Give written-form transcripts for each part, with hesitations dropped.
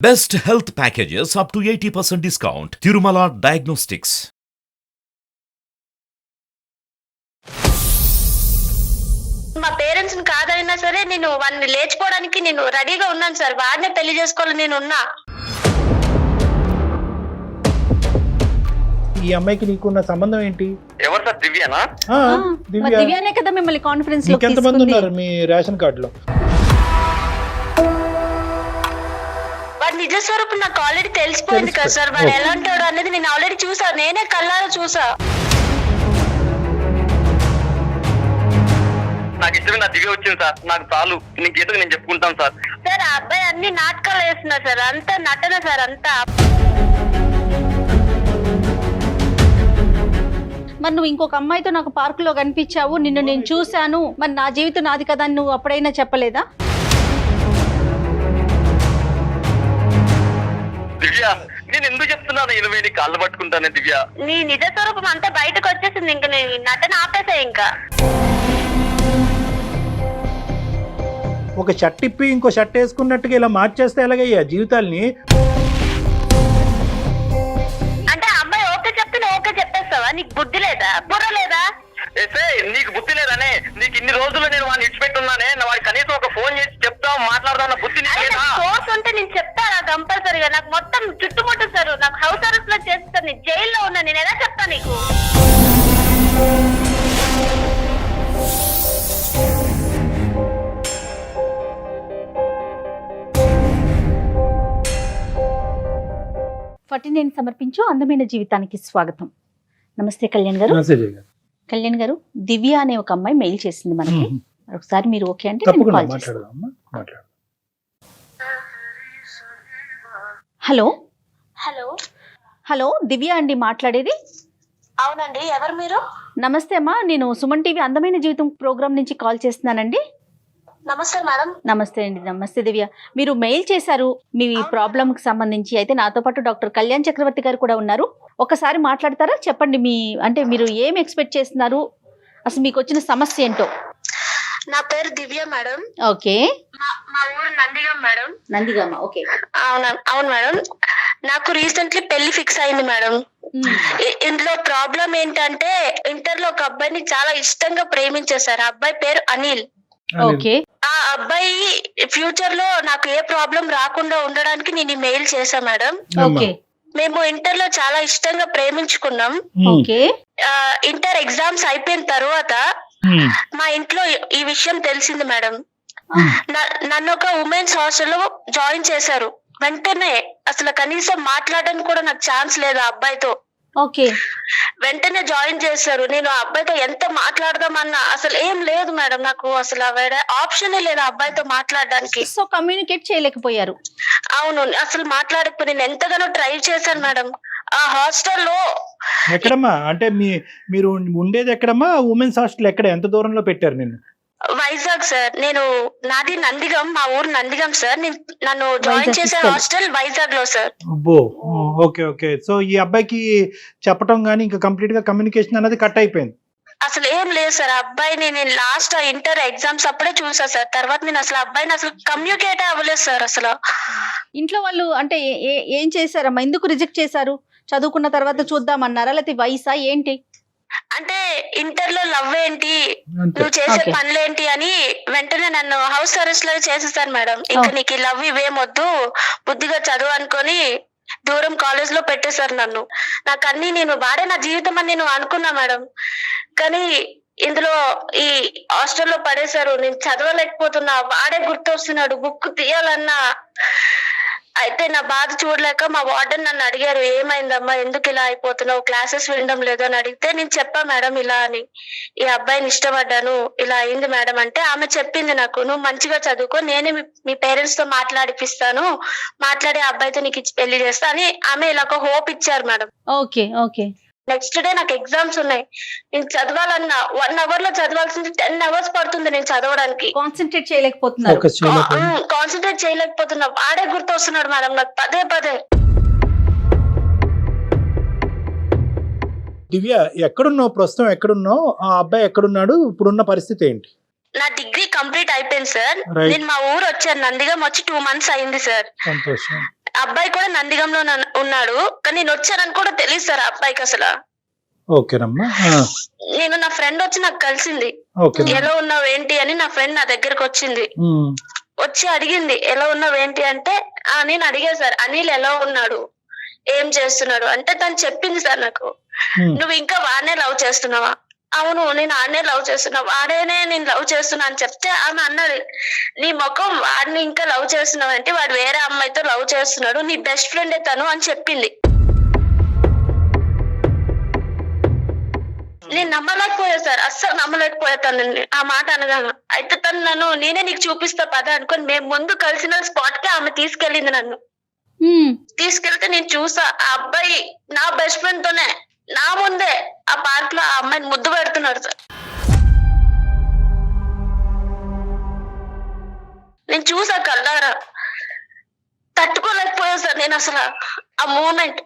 Best health packages up to 80% discount. Tirumala Diagnostics. మా parents కాదైనా సరే నేను వాడిని లేచిపోవడానికి నేను రెడీగా ఉన్నాను సార్. వాడినే పెళ్లి చేసుకోవాలని నేను ఉన్నా. ఈ అమ్మాయికి నీకున్న సంబంధం ఏంటి? ఎవరు సార్? దివ్యనా? దివ్య. దివ్యానే కదా మిమ్మల్ని కాన్ఫరెన్స్ లో ఎంతమంది ఉన్నారు మీ రేషన్ కార్డులో? వాడి నిజ స్వరూపం నాకు ఆల్రెడీ తెలిసిపోయింది కదా సార్. వాడు ఎలా ఉంటాడు అనేది నేను ఆల్రెడీ చూసా, నేనే కళ్ళారా చూసా. నాకు ఇష్టమే నా దివ్య వచ్చింది సార్. నాకు చాలు, నీకు ఏదో నేను చెప్పుకుంటాను సార్. సార్ ఆ అబ్బాయి అన్ని నాటకాలు వేస్తున్నా సార్, అంతా నటన సార్ అంతా. మరి నువ్వు ఇంకొక అమ్మాయితో నాకు పార్క్ లో కనిపించావు, నిన్ను నేను చూశాను, మరి నా జీవితం నాది కదా అని నువ్వు అప్పుడైనా చెప్పలేదా? దివ్య, నేను ఎందుకు చెప్తున్నాను? 20 కాళ్ళు పట్టుకుంటానే దివ్య. నీ నిజ స్వరూపం అంతా బయటకు వచ్చేసింది. ఇంకా నీ నటన ఆపేసా. ఇంకా ఒక షర్ట్ ఇప్పి ఇంకో షర్ట్ వేసుకున్నట్టుగా ఇలా మార్చేస్తే ఎలాగయ్యా జీవితాల్ని? అంటే ఆ అబ్బాయి ఓకే చెప్తే నువ్వు ఓకే చెప్పేస్తావా? నీకు బుద్ధి లేదా, బుర్ర లేదా? నీకు బుద్ధి లేదనే? నీకు ఇన్ని రోజులు నేను వాడిని ఇచ్చిపెట్టున్నానే, వాడికి కనీసం ఒక ఫోన్ చేసి చెప్తావు, మాట్లాడదాం అన్న బుద్ధి నీకు లేదా? కోర్స్ ఉంటే నేను చెప్తారా కంపల్సరీగా? నాకు మొత్తం చుట్టుముట్టేస్తారు, నాకు హౌస్ అరెస్ట్ లో చేస్తారు, నేను జైల్లో ఉన్నా. నేను ఎలా చెప్తా నీకు? నేను సమర్పించు అందమైన జీవితానికి స్వాగతం. నమస్తే కళ్యాణ్ గారు. కళ్యాణ్ గారు, దివ్య అనే ఒక అమ్మాయి మెయిల్ చేసింది మనకి. ఒకసారి మీరు ఓకే అంటే నేను కాల్ చేస్తాను. హలో హలో హలో, దివ్య అండి మాట్లాడేది? అవునండి, ఎవరు మీరు? నమస్తే అమ్మా, నేను సుమన్ టీవీ అందమైన జీవితం ప్రోగ్రామ్ నుంచి కాల్ చేస్తున్నానండి. నమస్తే మేడం. నమస్తే అండి. నమస్తే దివ్య, మీరు మెయిల్ చేశారు మీ ప్రాబ్లమ్ కి సంబంధించి. అయితే నాతో పాటు డాక్టర్ కళ్యాణ్ చక్రవర్తి గారు కూడా ఉన్నారు. ఒకసారి మాట్లాడతారా? చెప్పండి, మీ అంటే మీరు ఏం ఎక్స్పెక్ట్ చేస్తున్నారు, అసలు మీకు వచ్చిన సమస్య ఏంటో. నా పేరు దివ్య మేడం. ఓకే. మా ఊరు నందిగామ మేడం. నందిగామ, ఓకే. అవును మేడం. నాకు రీసెంట్లీ పెళ్లి ఫిక్స్ అయింది మేడం. ఇందులో ప్రాబ్లం ఏంటంటే, ఇంటర్ లో ఒక అబ్బాయిని చాలా ఇష్టంగా ప్రేమించేశారు. ఆ అబ్బాయి పేరు అనిల్. ఓకే. ఆ అబ్బాయి ఫ్యూచర్ లో నాకు ఏ ప్రాబ్లం రాకుండా ఉండడానికి నేను ఈ మెయిల్ చేశా మేడం. ఓకే. మేము ఇంటర్ లో చాలా ఇష్టంగా ప్రేమించుకున్నాం. ఓకే. ఇంటర్ ఎగ్జామ్స్ అయిపోయిన తర్వాత మా ఇంట్లో ఈ విషయం తెలిసింది మేడం. నన్ను ఒక ఉమెన్స్ హాస్టల్లో జాయిన్ చేశారు. వెంటనే అసలు కనీసం మాట్లాడడానికి కూడా నాకు ఛాన్స్ లేదు ఆ అబ్బాయితో. ఓకే. వెంటనే జాయిన్ చేశారు. నేను ఆ అబ్బాయితో ఎంత మాట్లాడదామన్నా అసలు ఏం లేదు మేడం. నాకు అసలు ఆప్షనే లేదు ఆ అబ్బాయితో మాట్లాడడానికి. సో కమ్యూనికేట్ చేయలేకపోయారు? అవును, అసలు మాట్లాడకపోయి నేను ఎంతగానో ట్రై చేశాను మేడం. ఆ హాస్టల్లో ఎక్కడమ్మా అంటే మీరు ఉండేది ఎక్కడమ్మా? ఉమెన్స్ హాస్టల్ ఎక్కడ, ఎంత దూరంలో పెట్టారు నిన్ను? వైజాగ్ సార్. నాది నందిగం, మా ఊరు నందిగం సార్. నన్ను జాయిన్ చేసే హాస్టల్ వైజాగ్ లో సార్. అబ్బో, ఓకే ఓకే. సో ఈ అబ్బాయికి చెప్పడం గానీ ఇంకా కంప్లీట్ గా కమ్యూనికేషన్ అనేది కట్ అయిపోయింది? అసలు ఏం లేదు సార్. ఆ అబ్బాయిని నేను లాస్ట్ ఇంటర్ ఎగ్జామ్స్ అప్పుడే చూసా సార్. తర్వాత నేను అసలు అబ్బాయిని అసలు కమ్యూనికేట్ అవ్వలేదు సార్. అసలు ఇంట్లో వాళ్ళు అంటే ఏం చేశారమ్మా? ఎందుకు రిజెక్ట్ చేశారు? చదువుకున్న తర్వాత చూద్దామన్నారా, లేకపోతే వయసా ఏంటి? అంటే ఇంటర్ లో లవ్ ఏంటి, నువ్వు చేసే పనులేంటి అని వెంటనే నన్ను హౌస్ అరెస్ట్ లో చేసేసారు మేడం. ఇంకా నీకు ఈ లవ్ ఇవేమొద్దు, బుద్ధిగా చదువు అనుకొని దూరం కాలేజ్ లో పెట్టేశారు నన్ను. నాకు అన్ని వాడే నా జీవితం అని నేను అనుకున్నా మేడం. కానీ ఇందులో ఈ హాస్టల్లో పడేశారు. నేను చదవలేకపోతున్నా, వాడే గుర్తొస్తున్నాడు. బుక్ తీయాలన్నా. అయితే నా బాధ చూడలేక మా వార్డెన్ నన్ను అడిగారు, ఏమైందమ్మా, ఎందుకు ఇలా అయిపోతున్నావు, క్లాసెస్ వినడం లేదు అని అడిగితే నేను చెప్పా మేడం ఇలా అని. ఈ అబ్బాయిని ఇష్టపడ్డాను, ఇలా అయింది మేడం అంటే ఆమె చెప్పింది నాకు, నువ్వు మంచిగా చదువుకో, నేనే మీ పేరెంట్స్ తో మాట్లాడిపిస్తాను, మాట్లాడి ఆ అబ్బాయితో నీకు ఇచ్చి పెళ్లి చేస్తా అని ఆమె ఇలా ఒక హోప్ ఇచ్చారు madam. Okay. Okay. Next day నాకు ఎగ్జామ్స్ ఉన్నాయి. నేను చదవాలన్నా 1 hour లో చదవాల్సింది 10 hours పడుతుంది నేను చదవడానికి. కాన్సన్ట్రేట్ చేయలేకపోతున్నారు? కాన్సన్ట్రేట్ చేయలేకపోతున్నా. వాడే గుర్తు వస్తున్నాడు మేడం నాకు పదే పదే. దివ్య, ఎక్కడున్నావు ప్రస్తుతం? ఎక్కడున్నావు? ఆ అబ్బాయి ఎక్కడున్నాడు? ఇప్పుడున్న పరిస్థితి ఏంటి? నా డిగ్రీ కంప్లీట్ అయిపోయింది సార్. Right. నేను మా ఊరు వచ్చాను, నందిగం వచ్చి 2 months అయింది సార్. సంతోషం. అబ్బాయి కూడా నందిగంలో ఉన్నాడు, కానీ నేను వచ్చానని కూడా తెలియదు సార్ ఆ అబ్బాయికి అసలు. ఓకేనమ్మా. నేను నా ఫ్రెండ్ వచ్చి నాకు కలిసింది, ఓకే. ఎలా ఉన్నావు ఏంటి అని. నా ఫ్రెండ్ నా దగ్గరకు వచ్చింది, వచ్చి అడిగింది ఎలా ఉన్నావు ఏంటి అంటే నేను అడిగా సార్ అనిల్ ఎలా ఉన్నాడు, ఏం చేస్తున్నాడు అంటే తను చెప్పింది సార్ నాకు, నువ్వు ఇంకా వాడినే లవ్ చేస్తున్నావా? అవును, నేను ఆడనే లవ్ చేస్తున్నా, వాడేనే నేను లవ్ చేస్తున్నా అని చెప్తే ఆమె అన్నది, నీ ముఖం వాడిని ఇంకా లవ్ చేస్తున్నావు అంటే వాడు వేరే అమ్మాయితో లవ్ చేస్తున్నాడు, నీ బెస్ట్ ఫ్రెండే తను అని చెప్పింది. నేను నమ్మలేకపోయా సార్, అస్సలు నమ్మలేకపోయా తనని ఆ మాట అనగాను. అయితే తను నన్ను నేనే నీకు చూపిస్తా పద అనుకొని మేము ముందు కలిసిన స్పాట్ కి ఆమె తీసుకెళ్ళింది. నన్ను తీసుకెళ్తే నేను చూసా ఆ అబ్బాయి నా బెస్ట్ ఫ్రెండ్ తోనే నా ముందే ఆ పార్క్ లో ఆ అమ్మాయిని ముద్దు పెడుతున్నాడు సార్. నేను చూసా కల్లారా, తట్టుకోలేకపోయా సార్ నేను అసలు ఆ మూమెంట్.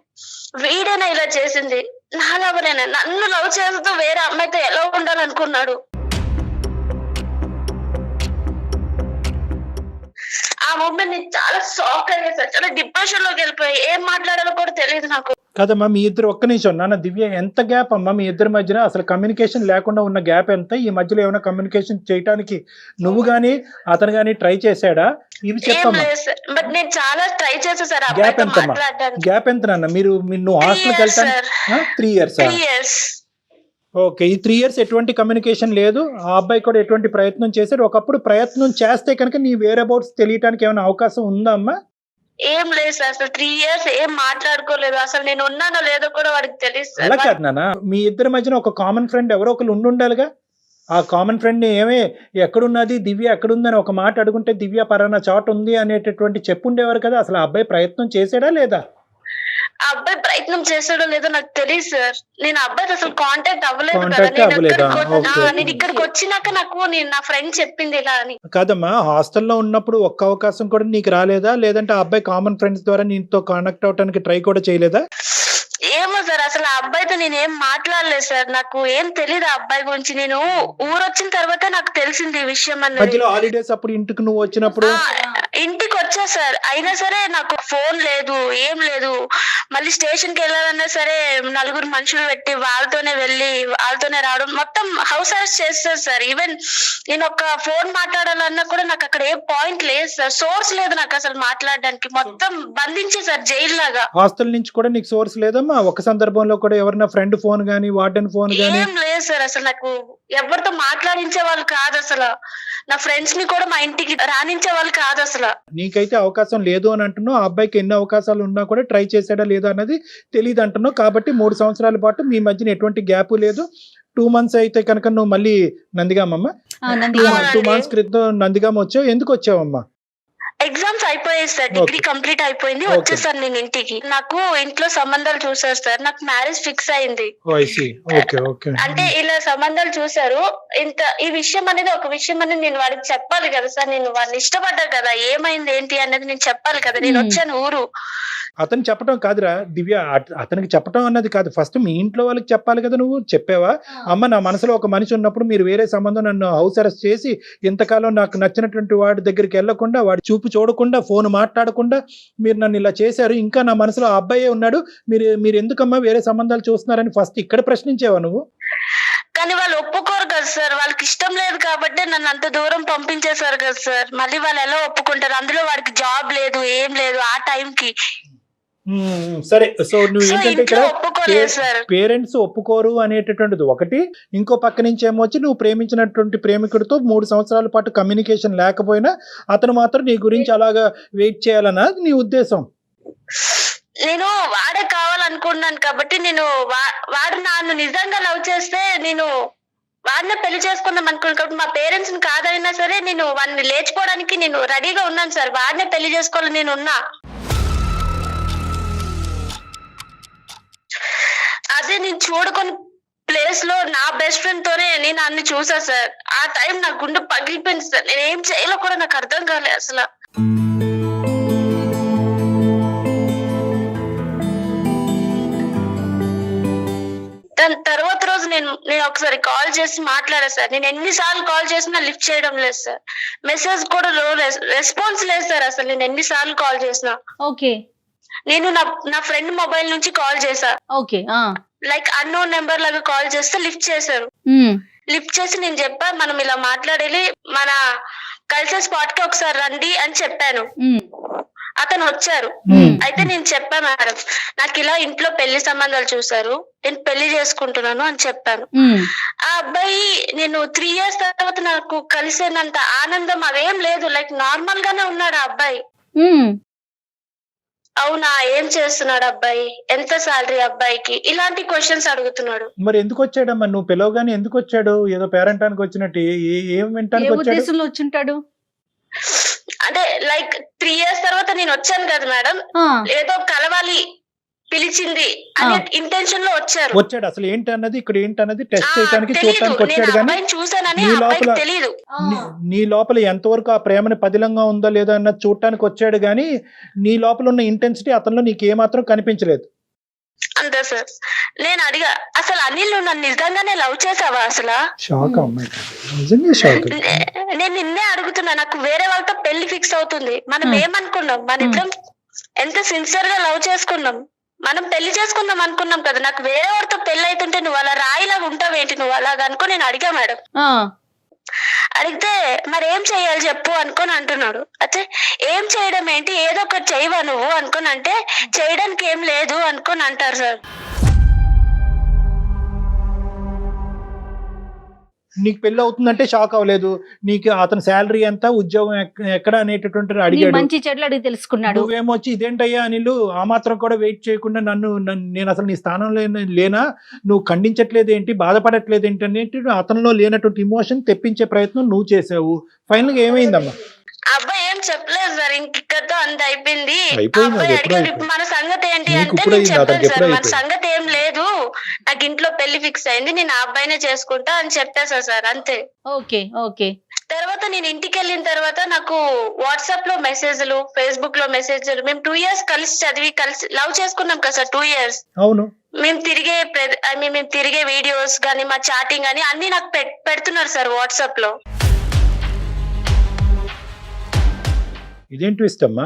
వీడేనా ఇలా చేసింది, నా లవరేనా, నన్ను లవ్ చేస్తూ వేరే అమ్మాయితో ఎలా ఉండాలనుకున్నాడు. ఆ మూమెంట్ నేను చాలా షాక్ అయ్యా సార్, చాలా డిప్రెషన్ లోకి వెళ్ళిపోయి ఏం మాట్లాడాలో కూడా తెలియదు నాకు. కదమ్మా, మీ ఇద్దరు ఒక్క నిమిషం. నాన్న దివ్య, ఎంత గ్యాప్ అమ్మా మీ ఇద్దరి మధ్యన? అసలు కమ్యూనికేషన్ లేకుండా ఉన్న గ్యాప్ ఎంత? ఈ మధ్యలో ఏమైనా కమ్యూనికేషన్ చేయడానికి నువ్వు గానీ అతను గానీ ట్రై చేశాడా? ఇవి చెప్పమ్మా. బట్ నేను చాలా ట్రై చేసా సార్ గ్యాప్ ఎంతమ్మా? గ్యాప్ ఎంత నాన్న? నువ్వు హాస్టల్కి వెళ్తాను 3 years. ఓకే, ఈ 3 years ఎటువంటి కమ్యూనికేషన్ లేదు. ఆ అబ్బాయి కూడా ఎటువంటి ప్రయత్నం చేశాడు? ఒకప్పుడు ప్రయత్నం చేస్తే కనుక నీ వేరే అబౌట్స్ తెలియటానికి ఏమైనా అవకాశం ఉందా అమ్మా? ఏం లేదు సార్, అసలు 3 years ఏం మాట్లాడుకోలేదు. అసలు నేను ఉన్నానో లేదో కూడా వాడికి తెలియదు. అలా కాదు నాన్న, మీ ఇద్దరి మధ్యన ఒక కామన్ ఫ్రెండ్ ఎవరో ఒకరు ఉండాలిగా. ఆ కామన్ ఫ్రెండ్ ని ఎక్కడున్నది దివ్య ఎక్కడుందని ఒక మాట అడుగుంటే దివ్య పరానా చోట ఉంది అనేటటువంటి చెప్పుండేవారు కదా. అసలు ఆ అబ్బాయి ప్రయత్నం చేసాడా లేదా? ఆ అబ్బాయి ప్రయత్నం చేసాడో లేదో నాకు తెలియదు సార్. నేను అబ్బాయి అసలు కాంటాక్ట్ అవ్వలేదు కదా. నేను ఇక్కడికి వచ్చినాక నాకు నా ఫ్రెండ్ చెప్పింది ఇలా అని. కాదమ్మా, హాస్టల్లో ఉన్నప్పుడు ఒక్క అవకాశం కూడా నీకు రాలేదా? లేదంటే ఆ అబ్బాయి కామన్ ఫ్రెండ్స్ ద్వారా నీతో కాంటాక్ట్ అవడానికి ట్రై కూడా చేయలేదా? ఏమో సార్, అసలు ఆ అబ్బాయితో నేను ఏం మాట్లాడలేదు సార్, నాకు ఏం తెలియదు ఆ అబ్బాయి గురించి. నేను ఊరొచ్చిన తర్వాత నాకు తెలిసింది ఈ విషయం అన్నది. మధ్యలో హాలిడేస్ అప్పుడు ఇంటికి నువ్వు వచ్చినప్పుడు ఇంటికి వచ్చా సార్, అయినా సరే నాకు ఫోన్ లేదు, ఏం లేదు. మళ్ళీ స్టేషన్ కి వెళ్ళాలన్నా సరే 4 మనుషులు పెట్టి వాళ్ళతోనే వెళ్ళి వాళ్ళతోనే రావడం, మొత్తం హౌస్ అరెస్ట్ చేస్తారు సార్. ఈవెన్ నేను ఒక ఫోన్ మాట్లాడాలన్నా కూడా నాకు అక్కడ ఏ పాయింట్ లేదు సార్, సోర్స్ లేదు నాకు అసలు మాట్లాడడానికి. మొత్తం బంధించేసారు జైలు లాగా. హాస్టల్ నుంచి కూడా నీకు సోర్స్ లేదమ్మా? ఒక సందర్భంలో కూడా ఎవరైనా ఫ్రెండ్ ఫోన్ గానీ వార్డెన్ ఫోన్ గానీ? ఏం లేదు సార్, అసలు నాకు ఎవరితో మాట్లాడించే వాళ్ళు కాదు అసలు. నా ఫ్రెండ్స్ ని కూడా మా ఇంటికి రానించే వాళ్ళు కాదు అసలు. నీకైతే అవకాశం లేదు అని అంటున్నావు. ఆ అబ్బాయికి ఎన్ని అవకాశాలు ఉన్నా కూడా ట్రై చేశాడా లేదా అన్నది తెలియదు అంటున్నావు. కాబట్టి 3 సంవత్సరాల పాటు మీ మధ్యన ఎటువంటి గ్యాప్ లేదు. 2 months అయితే కనుక నువ్వు మళ్ళీ నందిగామమ్మా 2 months క్రితం నందిగామ వచ్చావు. ఎందుకు వచ్చావమ్మా? ఎగ్జామ్స్ అయిపోయాయి సార్, డిగ్రీ కంప్లీట్ అయిపోయింది, వచ్చేసాను నేను ఇంటికి. నాకు ఇంట్లో సంబంధాలు చూసారు సార్, నాకు మ్యారేజ్ ఫిక్స్ అయింది. అంటే ఇలా సంబంధాలు చూసారు. ఇంత ఈ విషయం అనేది ఒక విషయం అనేది నేను వాడికి చెప్పాలి కదా సార్. నేను వాడిని ఇష్టపడ్డా కదా, ఏమైంది ఏంటి అనేది నేను చెప్పాలి కదా. నేను వచ్చాను ఊరు. అతను చెప్పడం కాదురా దివ్య, అతనికి చెప్పడం అన్నది కాదు, ఫస్ట్ మీ ఇంట్లో వాళ్ళకి చెప్పాలి కదా. నువ్వు చెప్పావా? అమ్మ, నా మనసులో ఒక మనిషి ఉన్నప్పుడు మీరు వేరే సంబంధం నన్ను హౌస్ అరెస్ట్ చేసి ఇంతకాలం నాకు నచ్చినటువంటి వాడి దగ్గరికి వెళ్లకుండా, వాడి చూపు చూడకుండా, ఫోన్ మాట్లాడకుండా మీరు నన్ను ఇలా చేశారు. ఇంకా నా మనసులో ఆ అబ్బాయే ఉన్నాడు, మీరు ఎందుకమ్మా వేరే సంబంధాలు చూస్తున్నారని ఫస్ట్ ఇక్కడ ప్రశ్నించేవా నువ్వు? కానీ వాళ్ళు ఒప్పుకోరు కదా సార్, వాళ్ళకి ఇష్టం లేదు కాబట్టి నన్ను అంత దూరం పంపించేశారు కదా సార్. మళ్ళీ వాళ్ళు ఎలా ఒప్పుకుంటారు? అందులో వాడికి జాబ్ లేదు, ఏం లేదు ఆ టైంకి. సరే, సో నువ్వు ఏంటంటే ఇక్కడ పేరెంట్స్ ఒప్పుకోరు అనేటటువంటిది ఒకటి, ఇంకో పక్క నుంచి ఏమో వచ్చి నువ్వు ప్రేమించినటువంటి ప్రేమికుడితో 3 సంవత్సరాల పాటు కమ్యూనికేషన్ లేకపోయినా అతను మాత్రం నీ గురించి అలాగా వెయిట్ చేయాలన్నా నీ ఉద్దేశం? నేను వాడే కావాలనుకున్నాను కాబట్టి నేను వాడు నన్ను నిజంగా లవ్ చేస్తే నేను వాడినే పెళ్లి చేసుకుందాం అనుకున్నాను. కాబట్టి మా పేరెంట్స్ ని కాదైనా సరే నేను వాడిని లేచిపోవడానికి నేను రెడీగా ఉన్నాను సార్. వాడినే పెళ్లి చేసుకోవాలని నేను ఉన్నా. అదే నేను చూడుకొని ప్లేస్ లో నా బెస్ట్ ఫ్రెండ్ తోనే నేను అన్ని చూసా సార్. ఆ టైం నా గుండె పగిలిపోయింది సార్. నేను ఏం చేయాలో కూడా నాకు అర్థం కాలేదు అసలు. దాని తర్వాత రోజు నేను ఒకసారి కాల్ చేసి మాట్లాడా సార్. నేను ఎన్నిసార్లు కాల్ చేసినా లిఫ్ట్ చేయడం లేదు సార్. మెసేజ్ కూడా రెస్పాన్స్ లేదు సార్. అసలు నేను ఎన్నిసార్లు కాల్ చేసినా. ఓకే. నేను నా ఫ్రెండ్ మొబైల్ నుంచి కాల్ చేసా. ఓకే. లైక్ అన్నోన్ నెంబర్ లాగా కాల్ చేస్తే లిఫ్ట్ చేశారు. లిఫ్ట్ చేసి నేను చెప్పా, మనం ఇలా మాట్లాడాలి, మన కలిసే స్పాట్ కి ఒకసారి రండి అని చెప్పాను. అతను వచ్చారు. అయితే నేను చెప్పా, మేడం నాకు ఇలా ఇంట్లో పెళ్లి సంబంధాలు చూసారు, నేను పెళ్లి చేసుకుంటున్నాను అని చెప్పాను. ఆ అబ్బాయి నేను 3 years తర్వాత నాకు కలిసేంత ఆనందం అవేం లేదు. లైక్ నార్మల్ గానే ఉన్నాడు ఆ అబ్బాయి. అవునా, ఏం చేస్తున్నాడు అబ్బాయి, ఎంత సాలరీ అబ్బాయికి, ఇలాంటి క్వశ్చన్స్ అడుగుతున్నాడు. మరి ఎందుకు వచ్చాడమ్మా? నువ్వు పిలవగానే ఎందుకు వచ్చాడు? ఏదో పేరెంటానికి వచ్చినట్టు ఏం వింటానికి వచ్చాడు? వచ్చుంటాడు అంటే లైక్ 3 years తర్వాత నేను వచ్చాను కదా మేడం, ఏదో కలవాలి పిలిచింది అనే ఇంటెన్షన్ లో వచ్చాడు. అసలు ఏంటి అన్నది ఇక్కడ ఏంటి అన్నది టెస్ట్ చేయడానికి చూడటానికి వచ్చాడు. కానీ చూసానని తెలియదు. నీ లోపల ఎంతవరకు ఆ ప్రేమని పదిలంగా ఉందో లేదో అన్నది చూడటానికి వచ్చాడు. కానీ నీ లోపల ఉన్న ఇంటెన్సిటీ అతనిలో నీకు ఏమాత్రం కనిపించలేదు. అంతే సార్. నేను అడిగా, అసలు అనిల్ నువ్వు నన్ను నిజంగానే లవ్ చేసావా? అసలు షాక్ అమ్మాయి, నిజంగా షాక్. నేను నిన్నే అడుగుతున్నా, నాకు వేరే వాళ్ళతో పెళ్లి ఫిక్స్ అవుతుంది, మనం ఏమనుకున్నాం, మన ఇద్దరం ఎంత సిన్సియర్ గా లవ్ చేసుకున్నాం, మనం పెళ్లి చేసుకుందాం అనుకున్నాం కదా, నాకు వేరే వాడితో పెళ్లి అవుతుంటే నువ్వు అలా రాయిలాగా ఉంటావేంటి, నువ్వు అలాగా అనుకో నేను అడిగా మేడం. అడిగితే మరి ఏం చెయ్యాలి చెప్పు అనుకొని అంటున్నాడు. అయితే ఏం చేయడం ఏంటి, ఏదో ఒకటి చేయవా నువ్వు అనుకొని అంటే చేయడానికి ఏం లేదు అనుకొని అంటారు సార్. నీకు పెళ్లి అవుతుందంటే షాక్ అవ్వలేదు. నీకు అతని శాలరీ ఎంత, ఉద్యోగం ఎక్కడ అనేటటువంటి అడిగాడు. మంచి చెడ్లు అడిగి తెలుసుకున్నాడు. నువ్వేమొచ్చి ఇదేంటయ్యా అనిలు, ఆ మాత్రం కూడా వెయిట్ చేయకుండా నేను అసలు నీ స్థానంలో లేనా, నువ్వు ఖండించట్లేదు ఏంటి, బాధపడట్లేదు ఏంటి అనేది అతనిలో లేనటువంటి ఇమోషన్ తెప్పించే ప్రయత్నం నువ్వు చేసావు. ఫైనల్ గా ఏమైందమ్మా? అబ్బాయి ఏం చెప్పలేదు సార్, ఇంకతో అంత అయిపోయింది. మన సంగతి ఏంటి అంటే నేను చెప్పాను సార్, మన సంగతి ఏం లేదు, నాకు ఇంట్లో పెళ్లి ఫిక్స్ అయింది, నేను ఆ అబ్బాయినే చేసుకుంటా అని చెప్పేసా సార్. అంతే. ఓకే. ఓకే. తర్వాత నేను ఇంటికి వెళ్ళిన తర్వాత నాకు వాట్సాప్ లో మెసేజ్లు, ఫేస్బుక్ లో మెసేజ్లు, మేము 2 years కలిసి చదివి కలిసి లవ్ చేసుకున్నాం కదా సార్. 2 years. అవును. మేము తిరిగే వీడియోస్ గానీ, మా చాటింగ్ గానీ అన్ని నాకు పెడుతున్నారు సార్ వాట్సాప్ లో. ఇదేం ట్విస్ట్ అమ్మా?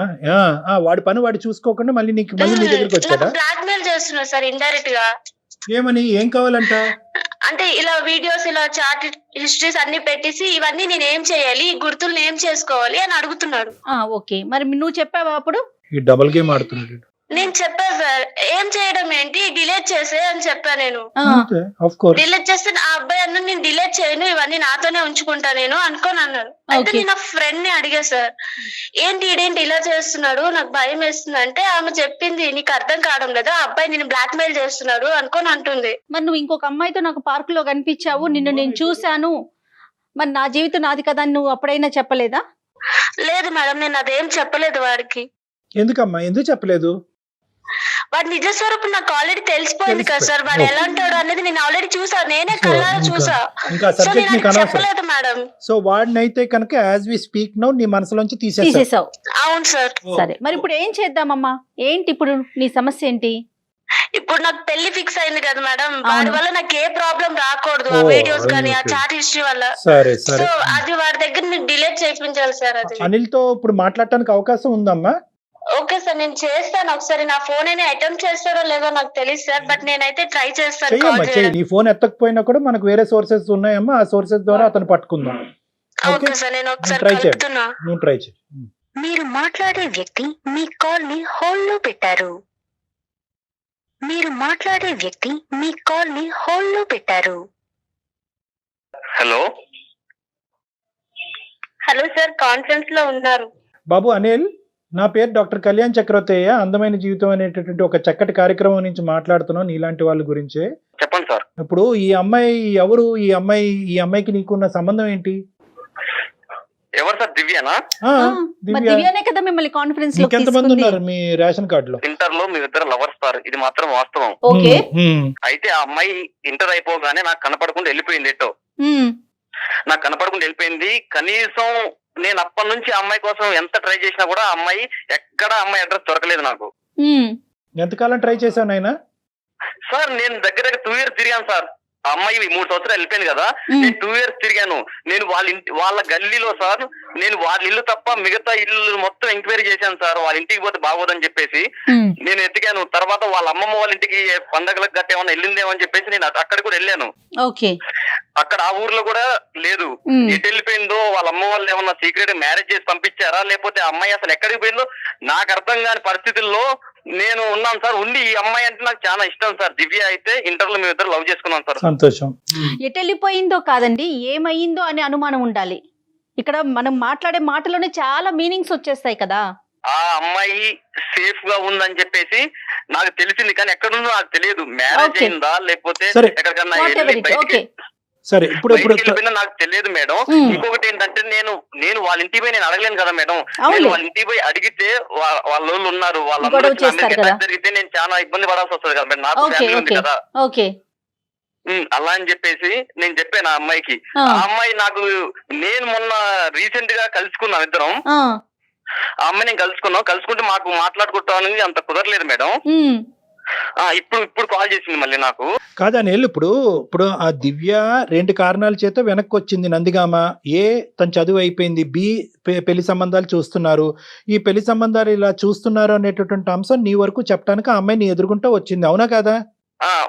వాడి పని వాడు చూసుకోకుండా మళ్ళీ నీ దగ్గరికి వచ్చాడా? బ్లాక్ మెయిల్ చేస్తున్నారు సార్ ఇండైరెక్ట్ గా. ఏమని, ఏం కావాలంట? అంటే ఇలా వీడియోస్, ఇలా చాట్ హిస్టరీస్ అన్ని పెట్టేసి ఇవన్నీ నేను ఏం చేయాలి, ఈ గుర్తులు ఏం చేసుకోవాలి అని అడుగుతున్నాడు. ఓకే. మరి నువ్వు చెప్పావా అప్పుడు? ఈ డబుల్ గేమ్ ఆడుతున్నాడు. నేను చెప్పా సార్, ఏం చేయడం ఏంటి, డిలీట్ చేసే అని చెప్పా. నేను డిలీట్ చేస్తే ఆ అబ్బాయి అన్న నేను డిలీట్ చేయను, ఇవన్నీ నాతోనే ఉంచుకుంటా నేను అనుకోని అన్నాడు. అయితే నేను నా ఫ్రెండ్ ని అడిగా సార్, ఇదేంటి ఇలా చేస్తున్నాడు, నాకు భయం వేస్తుంది అంటే ఆమె చెప్పింది, నీకు అర్థం కావడం లేదా, ఆ అబ్బాయి నేను బ్లాక్ మెయిల్ చేస్తున్నాడు అనుకోని అంటుంది. మరి నువ్వు ఇంకొక అమ్మాయితో నాకు పార్క్ లో కనిపించావు, నిన్ను నేను చూశాను, మరి నా జీవితం నాది కదా అని నువ్వు అప్పుడైనా చెప్పలేదా? లేదు మేడం, నేను అదేం చెప్పలేదు వాడికి. ఎందుకమ్మా, ఎందుకు చెప్పలేదు? వాడి నిజ స్వరూపం నాకు ఆల్రెడీ తెలిసిపోయింది కదా సార్, వాడు ఎలా ఉంటాడు అనేది నేను ఆల్రెడీ చూసా, నేనే కళ్ళారా చూసా. చెప్పలేదు మేడం. సో వాడినైతే కనుక యాజ్ వి స్పీక్ నౌ నీ మనసులోంచి తీసేసావు. అవును సార్. సరే, మరి ఇప్పుడు ఏం చేద్దామమ్మా? ఏంటి ఇప్పుడు నీ సమస్య ఏంటి? ఇప్పుడు నాకు పెళ్లి ఫిక్స్ అయింది కదా మేడం, వాడి వల్ల నాకు ఏ ప్రాబ్లం రాకూడదు, ఆ వీడియోస్ కానీ ఆ చాట్ హిస్టరీ వల్ల. సో అది వాడి దగ్గర నేను డిలీట్ చేయించాలి సార్. అది అనిల్ తో ఇప్పుడు మాట్లాడటానికి అవకాశం ఉందమ్మా? ఓకే సార్, నేను చేస్తాను. ఒకసారి నా ఫోన్ అయినా అటెంప్ట్ చేస్తారో లేదో నాకు తెలియదు సార్, బట్ నేనైతే ట్రై చేస్తాను. నీ ఫోన్ ఎత్తకపోయినా కూడా మనకు వేరే సోర్సెస్ ఉన్నాయమ్మా, ఆ సోర్సెస్ ద్వారా అతను పట్టుకుందాం. ఓకే సార్, నేను ఒకసారి ట్రై చేయి. మీరు మాట్లాడే వ్యక్తి మీ కాల్ ని హోల్డ్ లో పెట్టారు. మీరు మాట్లాడే వ్యక్తి మీ కాల్ ని హోల్డ్ లో పెట్టారు. హలో సార్, కాన్ఫరెన్స్ లో ఉన్నారు. బాబు అనిల్, నా పేరు డాక్టర్ కళ్యాణ్ చక్రవర్తయ్య. అందమైన జీవితం అనేటటువంటి ఒక చక్కటి కార్యక్రమం నుంచి మాట్లాడుతున్నాను నీలాంటి వాళ్ళ గురించే. చెప్పండి సార్. ఇప్పుడు ఈ అమ్మాయి ఎవరు? ఈ అమ్మాయికి నీకున్న సంబంధం ఏంటి? ఎవరు సార్? దివ్యానా? దివ్యానే కదా మిమ్మల్ని కాన్ఫరెన్స్ లో. ఎంతమంది ఉన్నారు మీ రేషన్ కార్డు లో? ఇంటర్ లో మీరిద్దరు లవర్స్ సార్, ఇది మాత్రం వాస్తవం. ఓకే. అయితే ఆ అమ్మాయి ఇంటర్ అయిపోగానే నాకు కనపడకుండా వెళ్ళిపోయింది. ఎటో నాకు కనపడకుండా వెళ్ళిపోయింది. కనీసం నేను అప్పటి నుంచి అమ్మాయి కోసం ఎంత ట్రై చేసినా కూడా అమ్మాయి అమ్మాయి అడ్రస్ దొరకలేదు నాకు. ఎంతకాలం ట్రై చేశావు నాయనా? సార్ నేను దగ్గర 2 years తిరిగాను సార్. అమ్మాయి 3 సంవత్సరాలు వెళ్ళిపోయింది కదా, నేను 2 years తిరిగాను. నేను వాళ్ళ గల్లీలో సార్, నేను వాళ్ళ ఇల్లు తప్ప మిగతా ఇల్లు మొత్తం ఎంక్వైరీ చేశాను సార్. వాళ్ళ ఇంటికి పోతే బాగోదని చెప్పేసి నేను ఎతికాను. తర్వాత వాళ్ళ అమ్మమ్మ వాళ్ళ ఇంటికి పండగలకు గట్ట ఏమన్నా వెళ్ళిందేమో అని చెప్పేసి నేను అక్కడ కూడా వెళ్ళాను. అక్కడ ఆ ఊర్లో కూడా లేదు. ఎటు వెళ్ళిపోయిందో, వాళ్ళ అమ్మ వాళ్ళు ఏమన్నా సీక్రెట్ మ్యారేజ్ చేసి పంపించారా, లేకపోతే అమ్మాయి అసలు ఎక్కడికి పోయిందో నాకు అర్థం కాని పరిస్థితుల్లో నేను ఉన్నాను సార్. ఉండి ఈ అమ్మాయి అంటే నాకు చాలా ఇష్టం సార్. దివ్య అయితే ఇంటర్లో మేము ఇద్దరు లవ్ చేసుకున్నాం సార్. సంతోషం. ఎటు వెళ్ళిపోయిందో కాదండి, ఏమయ్యిందో అనే అనుమానం ఉండాలి. ఇక్కడ మనం మాట్లాడే మాటలోనే చాలా మీనింగ్స్ వచ్చేస్తాయి కదా. ఆ అమ్మాయి సేఫ్ గా ఉందని చెప్పేసి నాకు తెలిసింది, కానీ ఎక్కడుందో నాకు తెలియదు. మ్యారేజ్ అయిందా లేకపోతే ఎక్కడికన్నా సరే, ఇప్పుడు నాకు తెలియదు మేడం. ఇంకొకటి ఏంటంటే నేను వాళ్ళ ఇంటికి పోయి నేను అడగలేను కదా మేడం. నేను వాళ్ళ ఇంటికి పోయి అడిగితే వాళ్ళ వాళ్ళు ఉన్నారు, వాళ్ళందరూ జరిగితే నేను చాలా ఇబ్బంది పడాల్సి వస్తుంది కదా మేడం. నాకు ఫ్యామిలీ ఉంది కదా. అలా అని చెప్పేసి నేను చెప్పాను ఆ అమ్మాయికి. ఆ అమ్మాయి నాకు, నేను మొన్న రీసెంట్ గా కలుసుకున్నాం ఇద్దరం. ఆ అమ్మాయి నేను కలుసుకుంటే మాకు మాట్లాడుకుంటామని అంత కుదరలేదు మేడం. ఇప్పుడు కాల్ చేసింది మళ్ళీ నాకు. కాదని ఇప్పుడు ఆ దివ్య 2 కారణాల చేత వెనక్కి వచ్చింది నందిగామ. తన చదువు అయిపోయింది, బి పెళ్లి సంబంధాలు చూస్తున్నారు. ఈ పెళ్లి సంబంధాలు ఇలా చూస్తున్నారు అనేటటువంటి అంశం నీ వరకు చెప్పడానికి ఆ అమ్మాయి నీ ఎదుర్కొంటూ వచ్చింది, అవునా కాదా?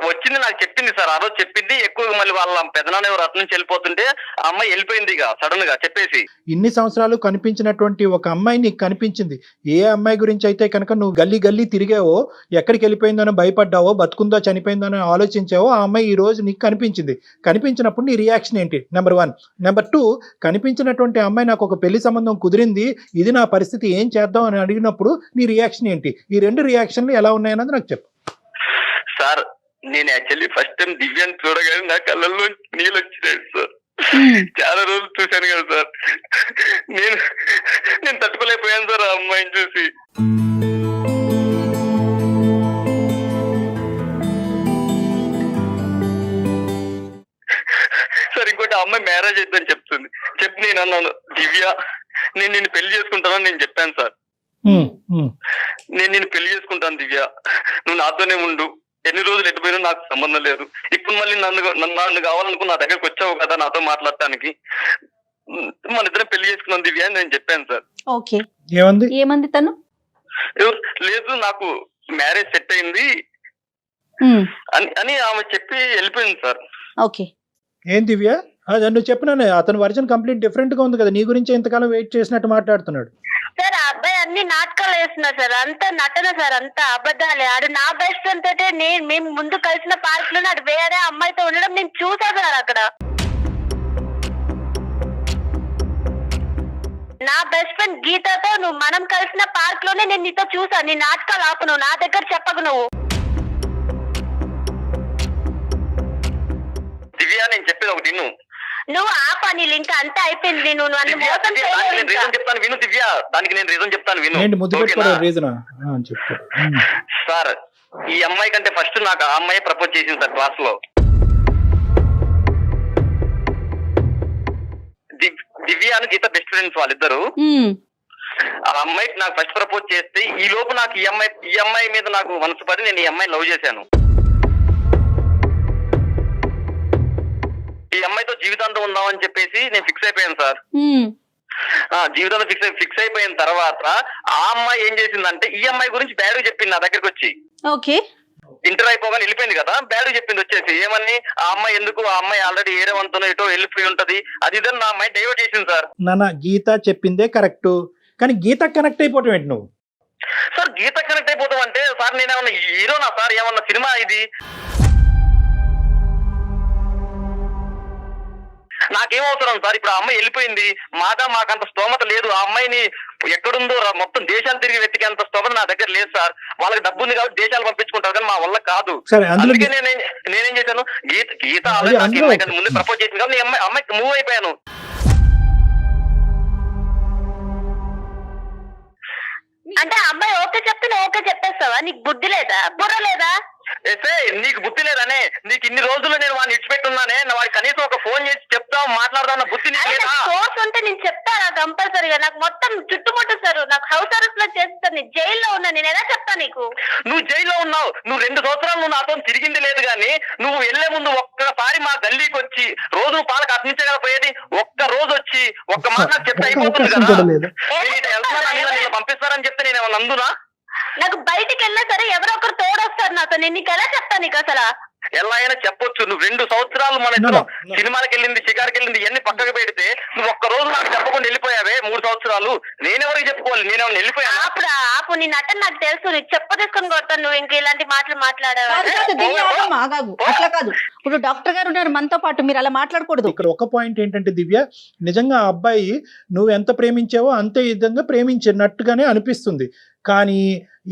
వచ్చింది, నాకు చెప్పింది సార్. ఆ రోజు చెప్పింది. ఎక్కువగా మళ్ళీ వాళ్ళ పెదనాన్న ఎవరు అటు నుంచి వెళ్ళిపోతుంటే ఆ అమ్మాయి వెళ్ళిపోయింది ఇక సడన్ గా చెప్పేసి. ఇన్ని సంవత్సరాలు కనిపించినటువంటి ఒక అమ్మాయి నీకు కనిపించింది. ఏ అమ్మాయి గురించి అయితే కనుక నువ్వు గల్లీ తిరిగావో, ఎక్కడికి వెళ్ళిపోయిందనో భయపడ్డావో, బతుకుందో చనిపోయిందనో ఆలోచించావో, ఆ అమ్మాయి ఈ రోజు నీకు కనిపించింది. కనిపించినప్పుడు నీ రియాక్షన్ ఏంటి? నెంబర్ 1. నెంబర్ 2, కనిపించినటువంటి అమ్మాయి నాకు ఒక పెళ్లి సంబంధం కుదిరింది, ఇది నా పరిస్థితి, ఏం చేద్దాం అని అడిగినప్పుడు నీ రియాక్షన్ ఏంటి? ఈ 2 రియాక్షన్లు ఎలా ఉన్నాయన్నది నాకు చెప్పు సార్. నేను యాక్చువల్లీ ఫస్ట్ టైం దివ్యాన్ని చూడగానే నా కళ్ళల్లో నీళ్ళు వచ్చినాయి సార్. చాలా రోజులు చూశాను కదా సార్. నేను తట్టుకోలేకపోయాను సార్ ఆ అమ్మాయిని చూసి. సార్ ఇంకోటి, ఆ అమ్మాయి మ్యారేజ్ అయిద్దని చెప్తుంది. నేను అన్నాను, దివ్య నేను నిన్ను పెళ్లి చేసుకుంటానని నేను చెప్పాను సార్. నేను నిన్ను పెళ్లి చేసుకుంటాను దివ్య, నువ్వు నాతోనే ఉండు, ఎన్ని రోజులు ఎటుపోయినా నాకు సంబంధం లేదు. ఇప్పుడు మళ్ళీ నన్ను కావాలనుకుని నా దగ్గరకు వచ్చావు కదా నాతో మాట్లాడటానికి, మన ఇద్దరం పెళ్లి చేసుకున్నాం దివ్య అని నేను చెప్పాను సార్. ఏమంది తను? లేదు నాకు మ్యారేజ్ సెట్ అయింది అని ఆమె చెప్పి వెళ్ళిపోయింది సార్. ఏం దివ్య నువ్వు చెప్పినానే, అతని వర్జన్ కంప్లీట్ డిఫరెంట్ గా ఉంది కదా, నీ గురించి ఇంతకాలం వెయిట్ చేసినట్టు మాట్లాడుతున్నాడు సార్. ఆ అబ్బాయి అన్ని నాటకాలు వేస్తున్నారు సార్, అంతా నటన సార్, అంతా అబద్ధాలే. ఆడు నా బెస్ట్ ఫ్రెండ్ తోటే మేము ముందు కలిసిన పార్క్ లో ఆడు వేరే అమ్మాయితో ఉండడం నేను చూసా సార్. అక్కడ నా బెస్ట్ ఫ్రెండ్ గీతతో మనం కలిసిన పార్క్ లోనే నేను నీతో చూసా. నీ నాటకాలు ఆపు, నువ్వు నా దగ్గర చెప్పకు. దివ్య నేను చెప్పేది ఒకటి, నువ్వు ఆపా, నీ లింక్ అంతా అయిపోయింది. నువ్వు నన్ను మోసం చెప్తాను విను దివ్య, దానికి నేను రీజన్ చెప్తాను విను. సార్ ఈ అమ్మాయి కంటే ఫస్ట్ నాకు ఆ అమ్మాయి ప్రపోజ్ చేసింది సార్ క్లాస్ లో. దివ్య గీత బెస్ట్ ఫ్రెండ్స్ వాళ్ళిద్దరు. ఆ అమ్మాయికి నాకు ఫస్ట్ ప్రపోజ్ చేస్తే ఈ లోపు నాకు ఈ అమ్మాయి మీద నాకు మనసు పడి నేను ఈ అమ్మాయిని లవ్ చేశాను. ఈ అమ్మాయితో జీవితాంతం ఉందామని చెప్పేసి నేను ఫిక్స్ అయిపోయాను సార్. జీవితంలో ఫిక్స్ అయిపోయిన తర్వాత ఆ అమ్మాయి ఏం చేసిందంటే ఈ అమ్మాయి గురించి బ్యాడ్ చెప్పింది నా దగ్గరికి వచ్చి. ఇంటర్ అయిపోగానే వెళ్ళిపోయింది కదా, బ్యాడ్ చెప్పింది వచ్చేసి. ఏమని, ఆ అమ్మాయి ఎందుకు, ఆ అమ్మాయి ఆల్రెడీ ఏరేవంతనో ఎటో వెళ్ళిపోయి ఉంటది, అది ఇదని నా అమ్మాయి డైవర్ట్ చేసింది సార్. నాన్న గీత చెప్పిందే కరెక్ట్, కానీ గీత కనెక్ట్ అయిపోవటం ఏంటి నువ్వు? సార్ గీత కనెక్ట్ అయిపోతాం అంటే సార్ నేనేమన్నా హీరోనా సార్? ఏమన్నా సినిమా ఇది? నాకేం అవసరం సార్? ఇప్పుడు ఆ అమ్మాయి వెళ్ళిపోయింది, మాకంత స్తోమత లేదు. ఆ అమ్మాయిని ఎక్కడుందో మొత్తం దేశాలు తిరిగి వెతికేంత స్తోమత నా దగ్గర లేదు సార్. వాళ్ళకి డబ్బు ఉంది కాబట్టి దేశాలు పంపించుకుంటారు, కానీ మా వల్ల కాదు. అందుకే నేనేం చేశాను, గీత ముందు ప్రపోజ్ చేసింది కాబట్టి అమ్మాయికి మూవ్ అయిపోయాను. అంటే అమ్మాయి ఓకే చెప్తే ఓకే చెప్పేస్తావా? నీకు బుద్ధి లేదా, బుర్ర లేదా? ఎసే నీకు బుద్ధి లేదనే, నీకు ఇన్ని రోజులు నేను వాడిని ఇచ్చిపెట్టున్నానే, వాడికి కనీసం ఒక ఫోన్ చేసి చెప్తావు మాట్లాడదాం బుద్ధి నీకు లేదా? సోర్స్ ఉంటే నేను చెప్తాను కంపల్సరీగా. నాకు మొత్తం చుట్టుముట్టేస్తారు, నాకు హౌస్ అరెస్ట్ లో చేస్తారు, నేను జైల్లో ఉన్నా, నేను ఎలా చెప్తా నీకు? నువ్వు జైల్లో ఉన్నావు, నువ్వు 2 సంవత్సరాలు నువ్వు నాతో తిరిగింది లేదు గానీ నువ్వు వెళ్లే ముందు ఒక్కసారి మా గల్లీకి వచ్చి, రోజు నువ్వు పాలకు అర్పించే కదా పోయేది, ఒక్క రోజు వచ్చి ఒక్క మాట నాకు చెప్తే అయిపోతుంది కదా. నేను పంపిస్తారని చెప్తే నేను ఏమన్నా అందునా? నాకు బయటికి వెళ్ళినా సరే ఎవరో ఒకరు తోడొస్తారు నాతో, నేను నీకు ఎలా చెప్తా నీకు అసలు? ఎలా అయినా చెప్పొచ్చు. నువ్వు 2 సంవత్సరాలు మన ఇద్దరం సినిమాలకు వెళ్ళింది, షికార్కి వెళ్ళింది, ఇవన్నీ పక్కకు పెడితే నువ్వు ఒక్క రోజు నాకు చెప్పకుండా వెళ్ళిపోయావే 3 సంవత్సరాలు. నేనెవరికి చెప్పుకోవాలి? నేనేమన్నా వెళ్ళిపోయాను? ఆపు నీ నటన నాకు తెలుసు, నీకు చెప్ప తీసుకొని కొడతాను నువ్వు ఇంక ఇలాంటి మాటలు మాట్లాడావు. అట్లా కాదు. ఇప్పుడు డాక్టర్ గారు ఉన్నారు మనతో పాటు, మీరు అలా మాట్లాడకూడదు. ఇక్కడ ఒక పాయింట్ ఏంటంటే దివ్య, నిజంగా ఆ అబ్బాయి నువ్వు ఎంత ప్రేమించావో అంతే విధంగా ప్రేమించినట్టుగానే అనిపిస్తుంది. కానీ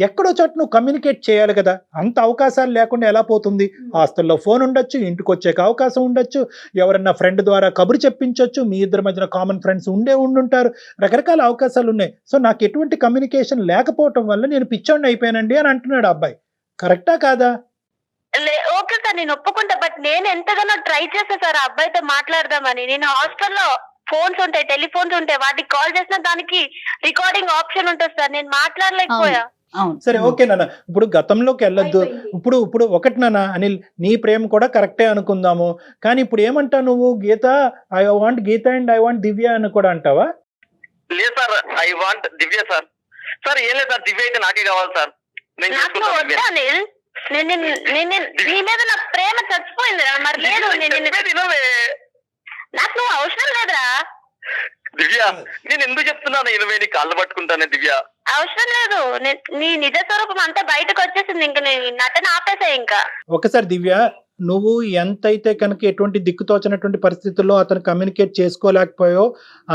ఎక్కడో చోట నువ్వు కమ్యూనికేట్ చేయాలి కదా. అంత అవకాశాలు లేకుండా ఎలా పోతుంది? హాస్టల్లో ఫోన్ ఉండొచ్చు, ఇంటికి వచ్చేక అవకాశం ఉండొచ్చు, ఎవరన్నా ఫ్రెండ్ ద్వారా కబురు చెప్పించవచ్చు, మీ ఇద్దరి మధ్యన కామన్ ఫ్రెండ్స్ ఉండుంటారు, రకరకాల అవకాశాలు ఉన్నాయి. సో నాకు ఎటువంటి కమ్యూనికేషన్ లేకపోవటం వల్ల నేను పిచ్చోడిని అయిపోయానండి అని అంటున్నాడు అబ్బాయి. కరెక్టా కాదా? ఓకే సార్, నేను ఒప్పుకుంటా. బట్ నేను ఎంతగానో ట్రై చేస్తా సార్ ఆ అబ్బాయితో మాట్లాడదామని. నేను హాస్టల్లో ఫోన్స్ ఉంటాయి, టెలిఫోన్స్ ఉంటాయి, వాటికి కాల్ చేసిన దానికి రికార్డింగ్ ఆప్షన్ ఉంటుంది సార్, నేను మాట్లాడలేకపోయా. సరే ఓకే నాన్న, ఇప్పుడు గతంలోకి వెళ్ళొద్దు. ఇప్పుడు ఒకటి నాన్న అనిల్, నీ ప్రేమ కూడా కరెక్టే అనుకుందాము. కానీ ఇప్పుడు ఏమంటావు నువ్వు? Geetha, I want Geetha and I want Divya అని కూడా అంటావా? లేదు sir, I want Divya sir. Sir ఏం లేదు సార్, దివ్య అయితే నాకే కావాలి సార్. నేను నాకు వద్దా అనిల్? నీ మీద నా ప్రేమ చచ్చిపోయిందిరా. మరి లేదు, నాకు నువ్వు అవసరం లేదురా. దివ్య నేను ఎందుకు చెప్తున్నాను? 20 కాళ్ళు పట్టుకుంటానే దివ్య. అవసరం లేదు, నీ నిజ స్వరూపం అంతా బయటకు వచ్చేసింది. ఇంకా నీ నటన ఆపేసా. ఇంకా ఒకసారి దివ్య, నువ్వు ఎంతైతే కనుక ఎటువంటి దిక్కుతోచినటువంటి పరిస్థితుల్లో అతను కమ్యూనికేట్ చేసుకోలేకపోయావో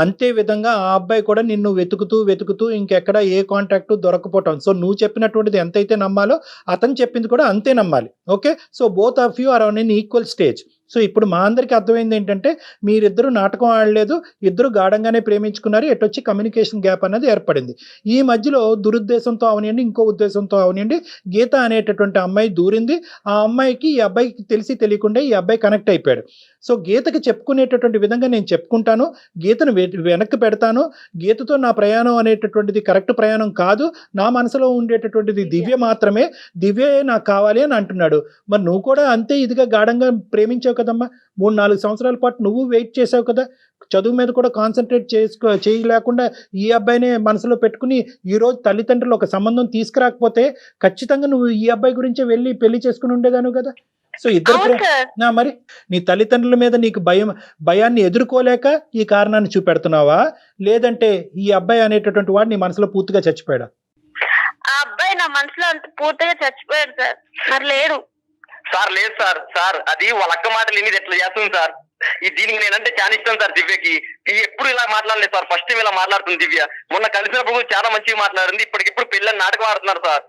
అంతే విధంగా ఆ అబ్బాయి కూడా నిన్ను వెతుకుతూ ఇంకెక్కడ ఏ కాంటాక్ట్ దొరకపోవటం. సో నువ్వు చెప్పినటువంటిది ఎంతైతే నమ్మాలో అతను చెప్పింది కూడా అంతే నమ్మాలి. Okay, so both of you are on an equal stage. సో ఇప్పుడు మా అందరికీ అర్థమైంది ఏంటంటే మీరిద్దరు నాటకం ఆడలేదు, ఇద్దరు గాఢంగానే ప్రేమించుకున్నారు, ఎటొచ్చి కమ్యూనికేషన్ గ్యాప్ అనేది ఏర్పడింది. ఈ మధ్యలో దురుద్దేశంతో అవనియండి, ఇంకో ఉద్దేశంతో అవనియండి, గీత అనేటటువంటి అమ్మాయి దూరింది. ఆ అమ్మాయికి ఈ అబ్బాయికి తెలిసి తెలియకుండా ఈ అబ్బాయి కనెక్ట్ అయిపోయాడు. సో గీతకి చెప్పుకునేటటువంటి విధంగా నేను చెప్పుకుంటాను, గీతను వెనక్కి పెడతాను. గీతతో నా ప్రయాణం అనేటటువంటిది కరెక్ట్ ప్రయాణం కాదు, నా మనసులో ఉండేటటువంటిది దివ్య మాత్రమే, దివ్యే నాకు కావాలి అని అంటున్నాడు. మరి నువ్వు కూడా అంతే ఇదిగా గాఢంగా ప్రేమించావు కదమ్మా. 3-4 సంవత్సరాల పాటు నువ్వు వెయిట్ చేసావు కదా. చదువు మీద కూడా కాన్సన్ట్రేట్ చేయలేకుండా ఈ అబ్బాయినే మనసులో పెట్టుకుని ఈరోజు తల్లిదండ్రులు ఒక సంబంధం తీసుకురాకపోతే ఖచ్చితంగా నువ్వు ఈ అబ్బాయి గురించే వెళ్ళి పెళ్లి చేసుకుని ఉండేదాను కదా. సో ఇద్దరు మరి నీ తల్లిదండ్రుల మీద నీకు భయాన్ని ఎదుర్కోలేక ఈ కారణాన్ని చూపెడుతున్నావా, లేదంటే ఈ అబ్బాయి అనేటటువంటి వాడు నీ మనసులో పూర్తిగా చచ్చిపోయాడా? ఆ అబ్బాయి నా మనసులో అంత పూర్తిగా చచ్చిపోయాడు సార్. మరి లేడు సార్. లేదు సార్. సార్ అది వాళ్ళ అక్క మాటలు ఇన్ని ఎట్లా చేస్తుంది సార్. దీనికి నేనంటే చాలా ఇష్టం సార్ దివ్యకి. ఎప్పుడు ఇలా మాట్లాడలేదు సార్, ఫస్ట్ టైం ఇలా మాట్లాడుతుంది దివ్య. మొన్న కలిసినప్పుడు చాలా మంచిగా మాట్లాడింది, ఇప్పటికిప్పుడు పెళ్ళని నాటకం ఆడుతున్నారు సార్.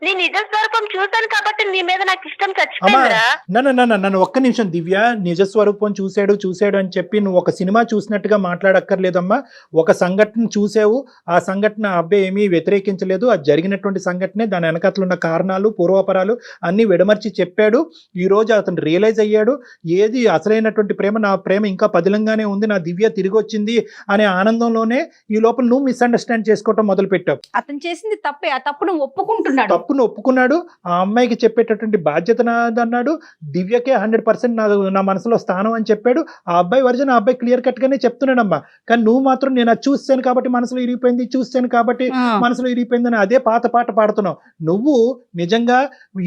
నీ నిజ స్వరూపం చూశాను కాబట్టి నీ మీద నాకు ఇష్టం చచ్చిపోయిందిరా. నన్ను ఒక్క నిమిషం దివ్య, నిజ స్వరూపం చూశాడు అని చెప్పి నువ్వు ఒక సినిమా చూసినట్టుగా మాట్లాడక్కర్లేదమ్మా. ఒక సంఘటన చూసావు, ఆ సంఘటన అబ్బాయి ఏమీ వ్యతిరేకించలేదు, అది జరిగినటువంటి సంఘటనే, దాని వెనకట్లు ఉన్న కారణాలు పూర్వపరాలు అన్ని విడమర్చి చెప్పాడు. ఈ రోజు అతను రియలైజ్ అయ్యాడు, ఏది అసలైనటువంటి ప్రేమ, నా ప్రేమ ఇంకా పదిలంగానే ఉంది, నా దివ్య తిరిగి వచ్చింది అనే ఆనందంలోనే ఈ లోపల నువ్వు మిస్అండర్స్టాండ్ చేసుకోవటం మొదలు పెట్టావు. అతను చేసింది తప్పే, ఆ తప్పును ఒప్పుకుంటున్నాడు, తప్పును ఒప్పుకున్నాడు. ఆ అమ్మాయికి చెప్పేటటువంటి బాధ్యత నాదన్నాడు. దివ్యకే 100% నా మనసులో స్థానం అని చెప్పాడు. ఆ అబ్బాయి వర్జన్ ఆ అబ్బాయి క్లియర్ కట్ గానే చెప్తున్నాడమ్మా. కానీ నువ్వు మాత్రం నేను అది చూస్తాను కాబట్టి మనసులో ఇరిగిపోయింది, చూస్తాను కాబట్టి మనసులో ఇరిగిపోయిందని అదే పాత పాట పాడుతున్నావు. నువ్వు నిజంగా